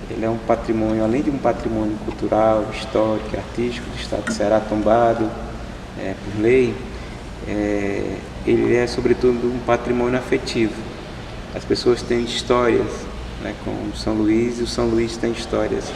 Ele é um patrimônio, além de um patrimônio cultural, histórico e artístico do estado de Ceará, tombado por lei, ele é sobretudo um patrimônio afetivo. As pessoas têm histórias, né, com o São Luís, e o São Luís tem histórias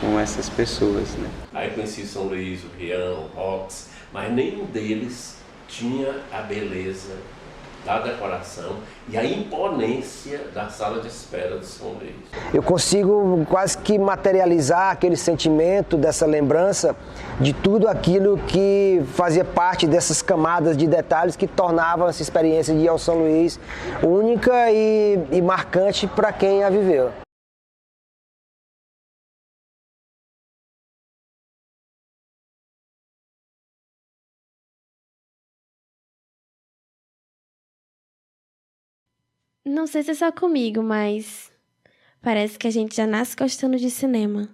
com essas pessoas, né? Aí conheci São Luís, o Rian, o Rox, mas nenhum deles tinha a beleza da decoração e a imponência da sala de espera do São Luís. Eu consigo quase que materializar aquele sentimento, dessa lembrança de tudo aquilo que fazia parte dessas camadas de detalhes que tornavam essa experiência de ir ao São Luís única e marcante para quem a viveu. Não sei se é só comigo, mas parece que a gente já nasce gostando de cinema.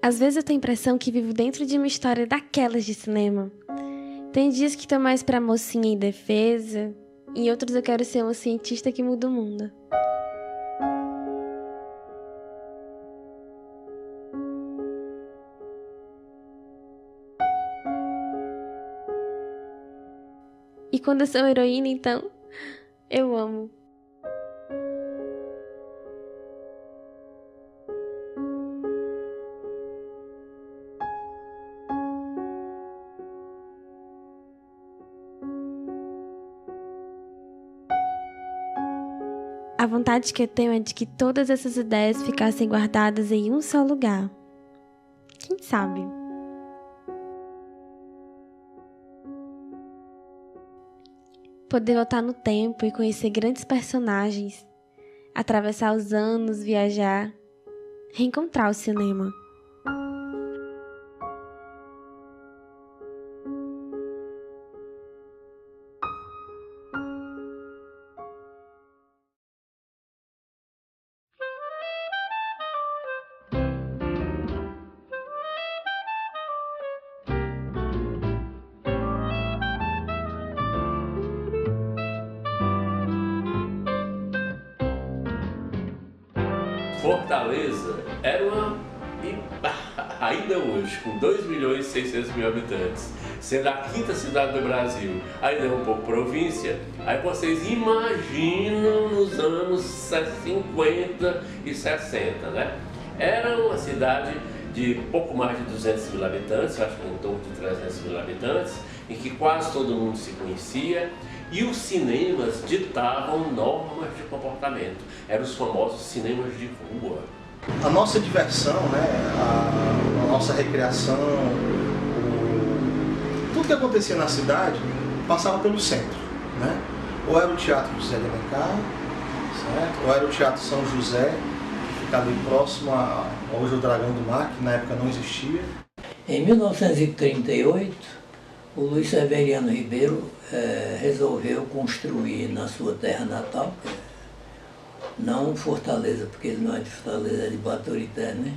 Às vezes eu tenho a impressão que vivo dentro de uma história daquelas de cinema. Tem dias que tô mais pra mocinha indefesa, e outros eu quero ser uma cientista que muda o mundo. E quando eu sou heroína, então, eu amo. A vontade que eu tenho é de que todas essas ideias ficassem guardadas em um só lugar. Quem sabe? Poder voltar no tempo e conhecer grandes personagens, atravessar os anos, viajar, reencontrar o cinema. Fortaleza era ainda hoje, com 2.600.000 habitantes, sendo a quinta cidade do Brasil, ainda é um pouco província, aí vocês imaginam nos anos 50 e 60, né? Era uma cidade de pouco mais de 200.000 habitantes, acho que em torno de 300.000 habitantes, em que quase todo mundo se conhecia, e os cinemas ditavam normas de comportamento. Eram os famosos cinemas de rua. A nossa diversão, né, a nossa recreação, tudo que acontecia na cidade passava pelo centro, né? Ou era o Teatro José de Alencar, certo? Ou era o Teatro São José, que ficava ali próximo a hoje o Dragão do Mar, que na época não existia. Em 1938, o Luiz Severiano Ribeiro resolveu construir na sua terra natal, não Fortaleza, porque ele não é de Fortaleza, é de Baturité, né?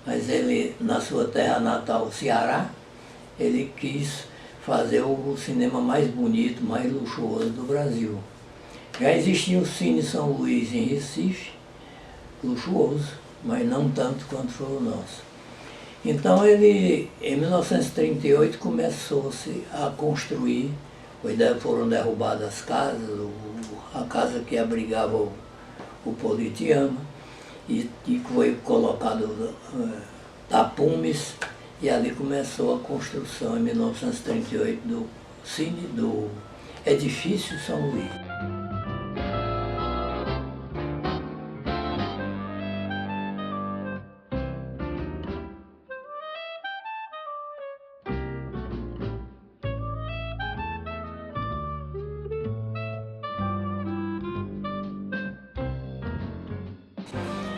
Mas ele, na sua terra natal, Ceará, ele quis fazer o cinema mais bonito, mais luxuoso do Brasil. Já existia o Cine São Luís em Recife, luxuoso, mas não tanto quanto foi o nosso. Então ele, em 1938, começou-se a construir, foram derrubadas as casas, a casa que abrigava o Politeama, e foi colocado tapumes, e ali começou a construção, em 1938, do edifício São Luís.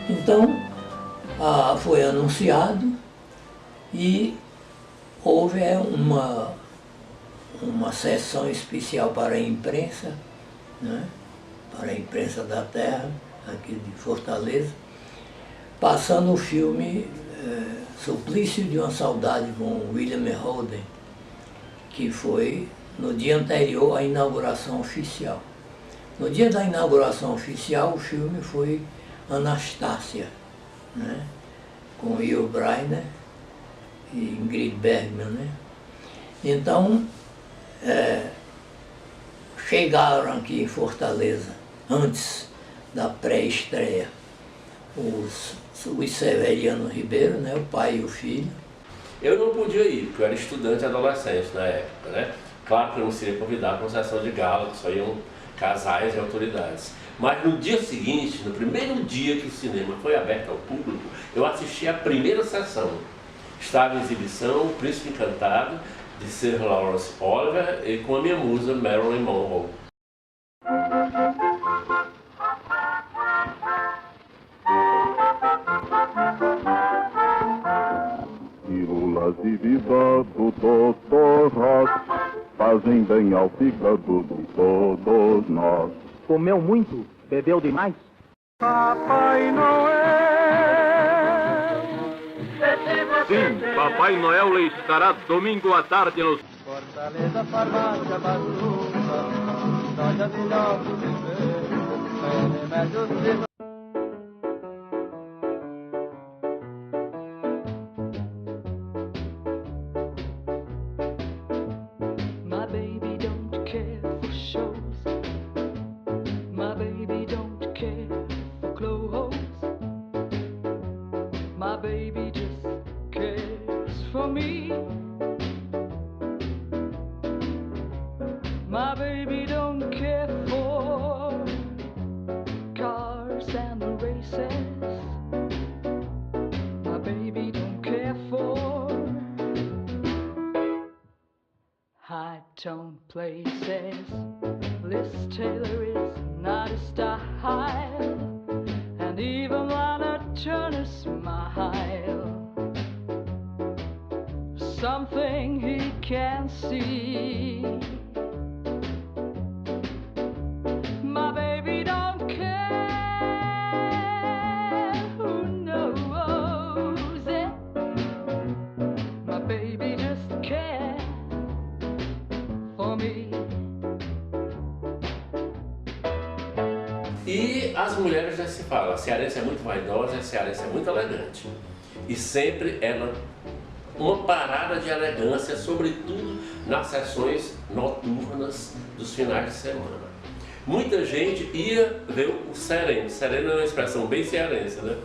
Então, foi anunciado e houve uma sessão especial para a imprensa, né? Para a imprensa da terra, aqui de Fortaleza, passando o filme Suplício de uma Saudade com William Holden, que foi no dia anterior à inauguração oficial. No dia da inauguração oficial, o filme foi Anastácia, né? Com Yul Brynner e Ingrid Bergman, né? Então, chegaram aqui em Fortaleza, antes da pré-estreia, os Severiano Ribeiro, né? O pai e o filho. Eu não podia ir, porque eu era estudante e adolescente na época, né? Claro que eu não seria convidado para uma sessão de gala, que só iam casais e autoridades. Mas no dia seguinte, no primeiro dia que o cinema foi aberto ao público, eu assisti a primeira sessão. Estava em exibição O Príncipe Encantado, de Sir Lawrence Oliver, e com a minha musa Marilyn Monroe. Pílulas de vida do Dr. Ross fazem bem ao fígado de todos nós. Comeu muito? Bebeu demais? Papai Noel. Sim, Papai Noel estará domingo à tarde no Fortaleza, farmácia, bazuca, loja melhor do viver, remédios de... My baby don't care for shows. My baby don't care for clothes. My baby just cares for me. My baby don't care for cars and races. My baby don't care for high-tone places. Liz Taylor is not a style, and even Lana Turner smile. Something he can't see. My baby don't care, who knows it? My baby just cares for me. E as mulheres já se falam, a cearense é muito vaidosa, a cearense é muito elegante. E sempre ela, uma parada de elegância, sobretudo nas sessões noturnas dos finais de semana. Muita gente ia ver o sereno. Sereno é uma expressão bem cearense, né?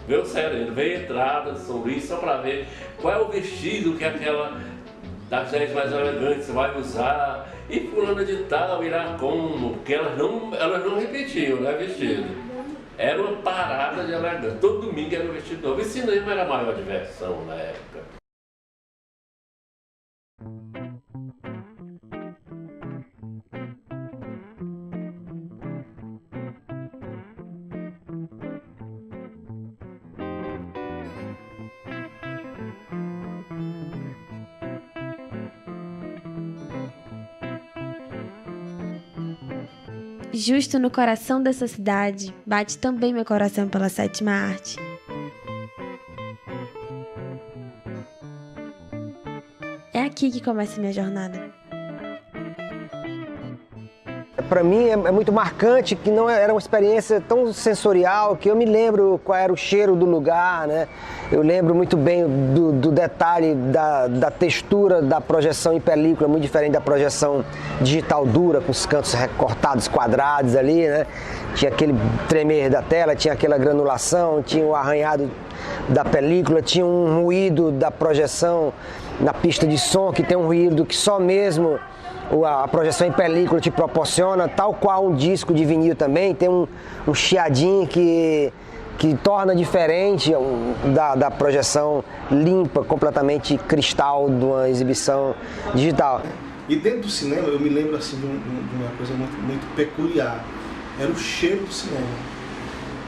Ver o sereno, ver a entrada de São Luís só para ver qual é o vestido que aquela das 10 mais elegantes vai usar. E fulana de tal irá como? Porque elas não repetiam, né, vestido. Era uma parada de elegância. Todo domingo era um vestido novo. E cinema era a maior diversão na época. Justo no coração dessa cidade, bate também meu coração pela sétima arte. É aqui que começa minha jornada. Para mim é muito marcante que não era uma experiência tão sensorial que eu me lembro qual era o cheiro do lugar, né? Eu lembro muito bem do detalhe da textura da projeção em película, muito diferente da projeção digital dura, com os cantos recortados, quadrados ali, né? Tinha aquele tremer da tela, tinha aquela granulação, tinha o arranhado da película, tinha um ruído da projeção na pista de som, que tem um ruído que só mesmo a projeção em película te proporciona, tal qual um disco de vinil também, tem um chiadinho que torna diferente da projeção limpa, completamente cristal de uma exibição digital. E dentro do cinema eu me lembro assim de uma coisa muito, muito peculiar, era o cheiro do cinema.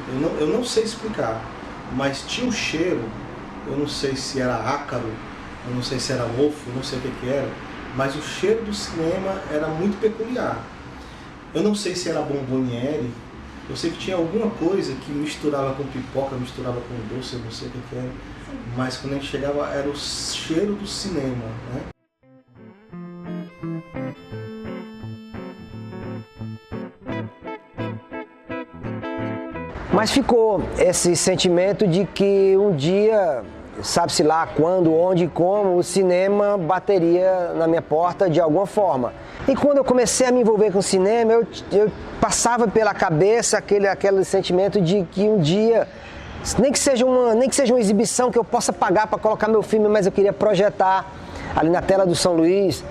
Eu não sei explicar, mas tinha um cheiro, eu não sei se era ácaro, eu não sei se era mofo, eu não sei o que era, mas o cheiro do cinema era muito peculiar. Eu não sei se era bomboniere, eu sei que tinha alguma coisa que misturava com pipoca, misturava com doce, eu não sei o que era, mas quando a gente chegava era o cheiro do cinema, né? Mas ficou esse sentimento de que um dia, sabe-se lá quando, onde e como, o cinema bateria na minha porta de alguma forma. E quando eu comecei a me envolver com o cinema, eu passava pela cabeça aquele sentimento de que um dia, nem que seja uma exibição que eu possa pagar para colocar meu filme, mas eu queria projetar ali na tela do São Luís.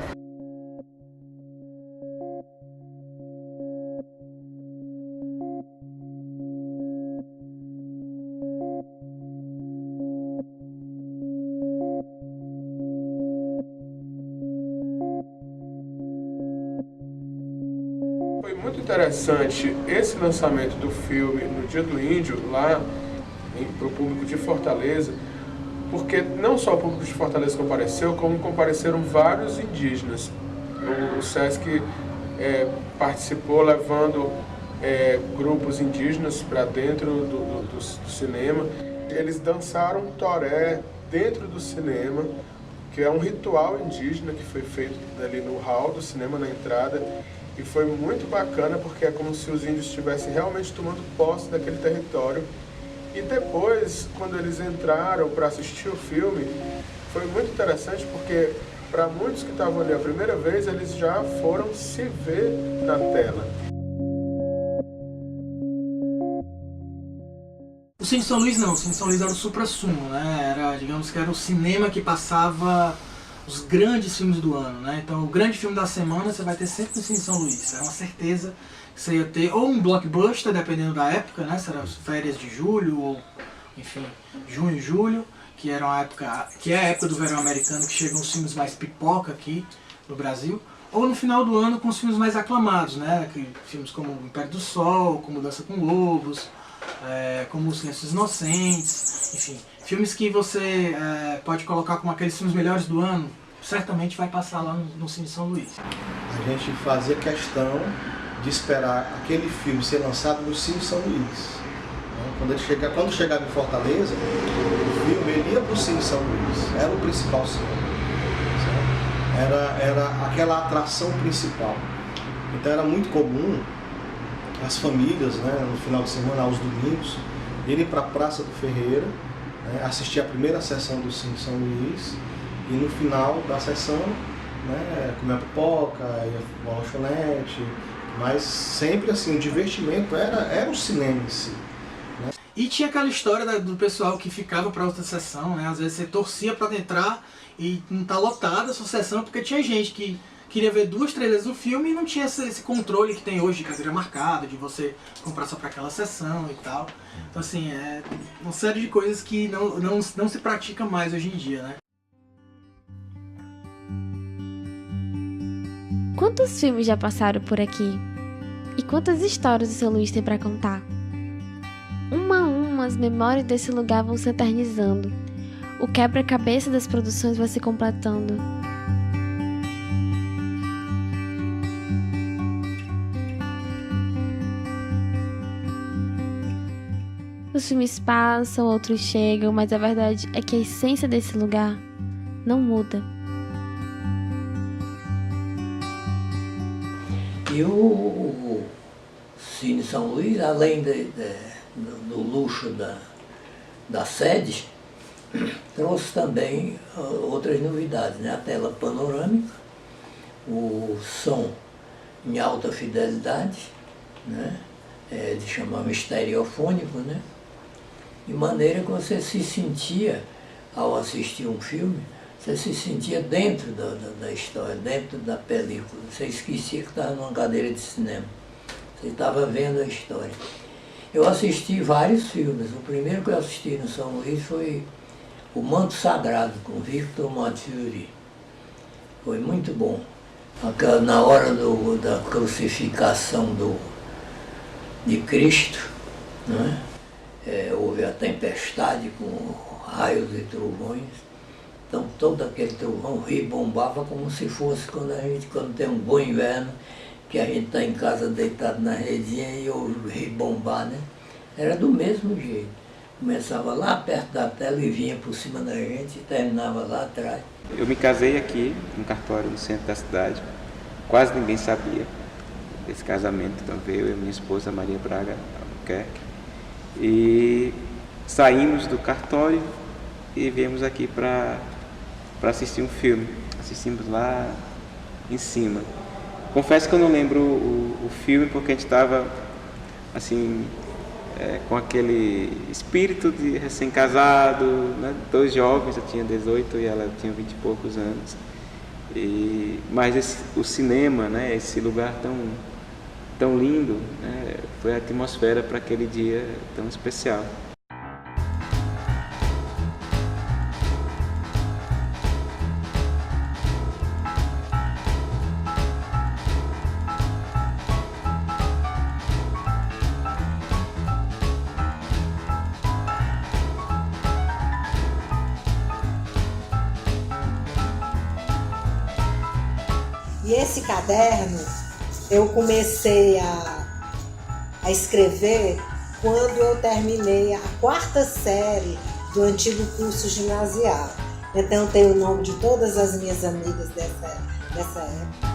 Foi muito interessante esse lançamento do filme no Dia do Índio, lá para o público de Fortaleza, porque não só o público de Fortaleza compareceu, como compareceram vários indígenas. O Sesc participou levando grupos indígenas para dentro do cinema. Eles dançaram toré dentro do cinema, que é um ritual indígena que foi feito ali no hall do cinema, na entrada. E foi muito bacana porque é como se os índios estivessem realmente tomando posse daquele território. E depois, quando eles entraram para assistir o filme, foi muito interessante porque para muitos que estavam ali a primeira vez, eles já foram se ver na tela. O Cine São Luís não, o Cine São Luís era o supra-sumo, né? Digamos que era o cinema que passava os grandes filmes do ano, né? Então o grande filme da semana você vai ter sempre no Cine São Luís. Era uma certeza que você ia ter ou um blockbuster, dependendo da época, né? Será férias de julho ou, enfim, junho, julho, que era uma época, que é a época do verão americano, que chegam os filmes mais pipoca aqui no Brasil. Ou no final do ano com os filmes mais aclamados, né? Filmes como O Império do Sol, como Dança com Lobos, como Os Silêncios Inocentes, enfim. Filmes que você pode colocar como aqueles filmes melhores do ano, certamente vai passar lá no Cine São Luís. A gente fazia questão de esperar aquele filme ser lançado no Cine São Luís. Quando chegava em Fortaleza, o filme ele ia para o Cine São Luís, era o principal cinema. Era aquela atração principal. Então era muito comum as famílias, né, no final de semana, aos domingos, irem para a Praça do Ferreira, assistir a primeira sessão do Cine São Luís e no final da sessão, né, comer a pipoca, ir ao lanchonete, mas sempre assim, o divertimento era o cinema em si. Né? E tinha aquela história do pessoal que ficava para outra sessão, né? Às vezes você torcia para entrar e não tá lotada a sua sessão, porque tinha gente que queria ver 2, 3 vezes o filme e não tinha esse controle que tem hoje de cadeira marcada, de você comprar só para aquela sessão e tal. Então assim, é uma série de coisas que não se pratica mais hoje em dia, né? Quantos filmes já passaram por aqui? E quantas histórias o São Luís tem para contar? Uma a uma, as memórias desse lugar vão se eternizando. O quebra-cabeça das produções vai se completando. Os filmes passam, outros chegam, mas a verdade é que a essência desse lugar não muda. E o Cine São Luís, além do luxo da sede, trouxe também outras novidades, né? A tela panorâmica, o som em alta fidelidade, né? De chamar estereofônico, né? De maneira que você se sentia, ao assistir um filme, você se sentia dentro da história, dentro da película. Você esquecia que estava numa cadeira de cinema. Você estava vendo a história. Eu assisti vários filmes. O primeiro que eu assisti no São Luís foi O Manto Sagrado, com Victor Maturi. Foi muito bom. Na hora da crucificação de Cristo, né? houve a tempestade com raios e trovões. Então todo aquele trovão ribombava como se fosse quando tem um bom inverno, que a gente está em casa deitado na redinha e ouve ribombar, né? Era do mesmo jeito. Começava lá perto da tela e vinha por cima da gente e terminava lá atrás. Eu me casei aqui, num cartório no centro da cidade. Quase ninguém sabia desse casamento. Então veio eu e minha esposa Maria Braga Albuquerque. E saímos do cartório e viemos aqui para assistir um filme. Assistimos lá em cima. Confesso que eu não lembro o filme porque a gente estava assim, com aquele espírito de recém-casado, né? 2 jovens, eu tinha 18 e ela tinha 20 e poucos anos. Mas o cinema, né? Esse lugar tão lindo, né? Foi a atmosfera para aquele dia tão especial. E esse caderno eu comecei a escrever quando eu terminei a 4ª série do antigo curso ginasial. Então tem o nome de todas as minhas amigas dessa época.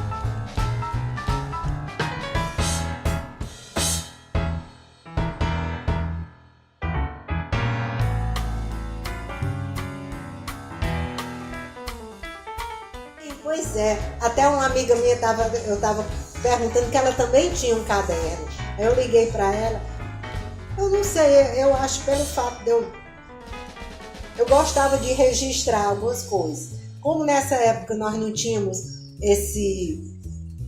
Pois é, até uma amiga minha eu estava perguntando que ela também tinha um caderno. Aí eu liguei para ela, eu não sei, eu acho pelo fato de eu gostava de registrar algumas coisas. Como nessa época nós não tínhamos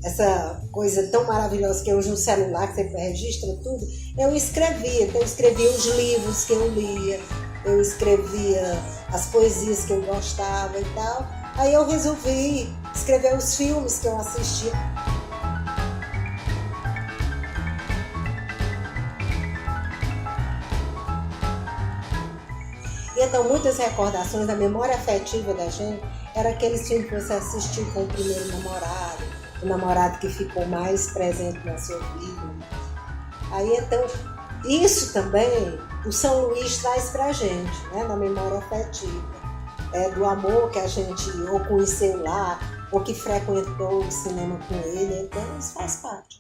essa coisa tão maravilhosa que é hoje um celular que você registra tudo, eu escrevia. Então eu escrevia os livros que eu lia, eu escrevia as poesias que eu gostava e tal. Aí eu resolvi escrever os filmes que eu assistia. E então muitas recordações da memória afetiva da gente era aqueles filmes que você assistiu com o primeiro namorado, o namorado que ficou mais presente na sua vida. Aí então, isso também o São Luís traz pra gente, né, na memória afetiva. Do amor que a gente ou conheceu lá, ou que frequentou o cinema com ele, então isso faz parte.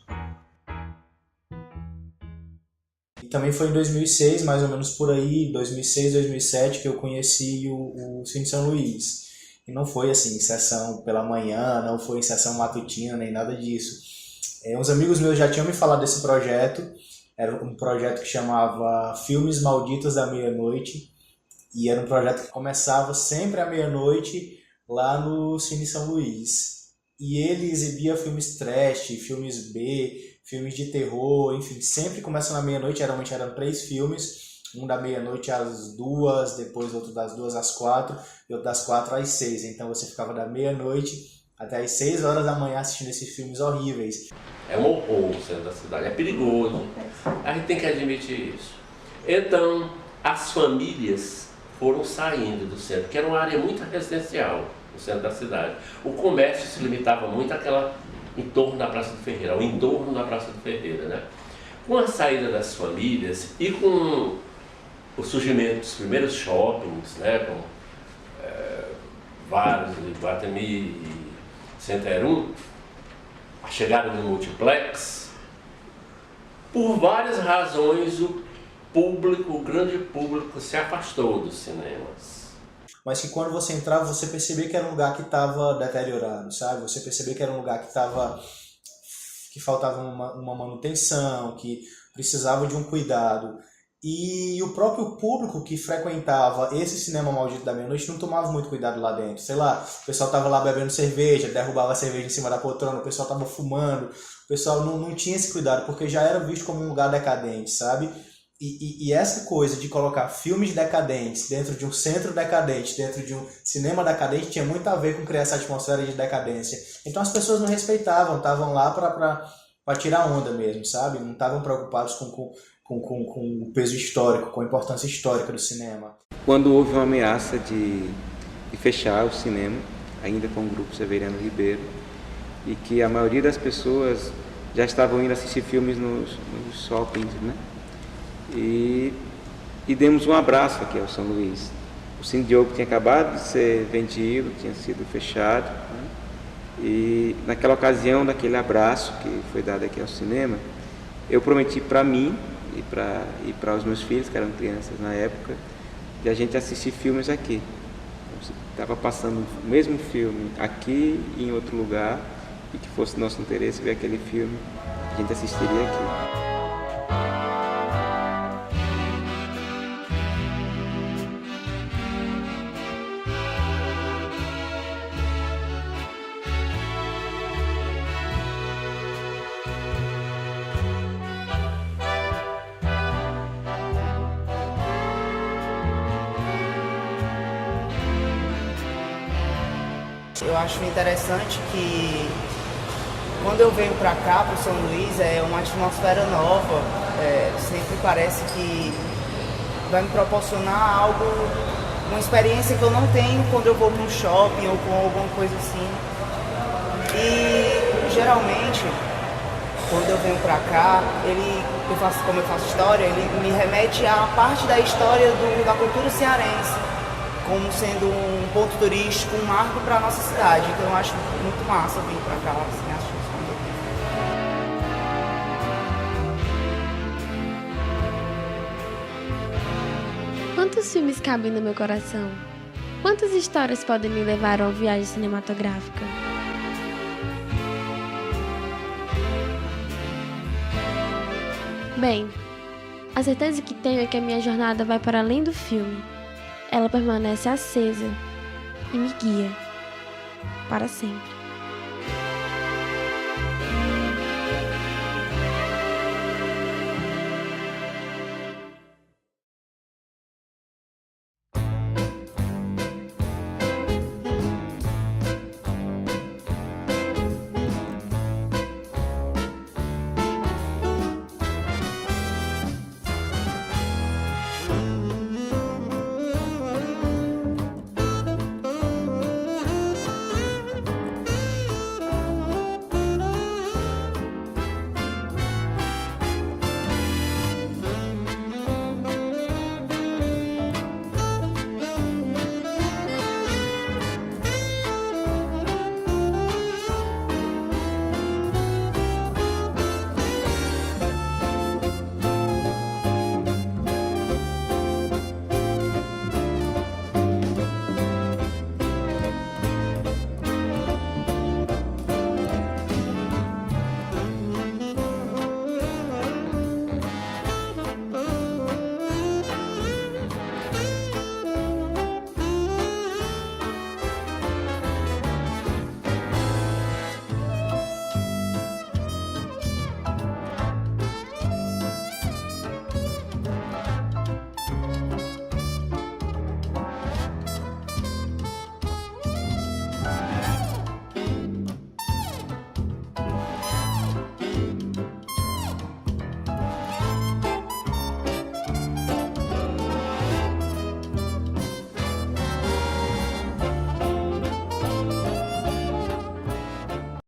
E também foi em 2006, mais ou menos por aí, 2006, 2007, que eu conheci o Cine São Luís. E não foi assim, em sessão pela manhã, não foi em sessão matutina, nem nada disso. Uns amigos meus já tinham me falado desse projeto, era um projeto que chamava Filmes Malditos da Meia-Noite, e era um projeto que começava sempre à meia-noite lá no Cine São Luís. E ele exibia filmes trash, filmes B, filmes de terror, enfim, sempre começa na meia-noite, geralmente eram 3 filmes, um da meia-noite às 2, depois outro das 2 às 4 e outro das 4 às 6. Então você ficava da meia-noite até às 6 horas da manhã assistindo esses filmes horríveis. É um horror o centro da cidade, é perigoso. A gente tem que admitir isso. Então, as famílias foram saindo do centro, que era uma área muito residencial, no centro da cidade. O comércio se limitava muito àquela em torno da Praça do Ferreira, ao entorno da Praça do Ferreira, né? Com a saída das famílias e com o surgimento dos primeiros shoppings, né, como vários, Iguatemi e Center 1, a chegada do multiplex, por várias razões o grande público se afastou dos cinemas. Mas que quando você entrava, você percebia que era um lugar que estava deteriorado, sabe? Você percebia que era um lugar que faltava uma manutenção, que precisava de um cuidado. E o próprio público que frequentava esse cinema maldito da meia-noite não tomava muito cuidado lá dentro. Sei lá, o pessoal estava lá bebendo cerveja, derrubava a cerveja em cima da poltrona, o pessoal estava fumando, o pessoal não tinha esse cuidado, porque já era visto como um lugar decadente, sabe? E essa coisa de colocar filmes decadentes dentro de um centro decadente, dentro de um cinema decadente, tinha muito a ver com criar essa atmosfera de decadência. Então as pessoas não respeitavam, estavam lá para tirar onda mesmo, sabe? Não estavam preocupados com o peso histórico, com a importância histórica do cinema. Quando houve uma ameaça de fechar o cinema, ainda com o Grupo Severiano Ribeiro, e que a maioria das pessoas já estavam indo assistir filmes nos shoppings, né? E demos um abraço aqui ao São Luís. O Cine Diogo tinha acabado de ser vendido, tinha sido fechado, né? E naquela ocasião, naquele abraço que foi dado aqui ao cinema, eu prometi para mim e para os meus filhos, que eram crianças na época, de a gente assistir filmes aqui. Estava passando o mesmo filme aqui e em outro lugar, e que fosse nosso interesse ver aquele filme, a gente assistiria aqui. Eu acho interessante que quando eu venho para cá, para o São Luís, é uma atmosfera nova, sempre parece que vai me proporcionar algo, uma experiência que eu não tenho quando eu vou para um shopping ou com alguma coisa assim. E geralmente, quando eu venho para cá, como eu faço história, ele me remete a parte da história da cultura cearense, como sendo um ponto turístico, um marco para a nossa cidade. Então eu acho muito massa vir para cá, assim, acho isso. Quantos filmes cabem no meu coração? Quantas histórias podem me levar a uma viagem cinematográfica? Bem, a certeza que tenho é que a minha jornada vai para além do filme. Ela permanece acesa e me guia para sempre.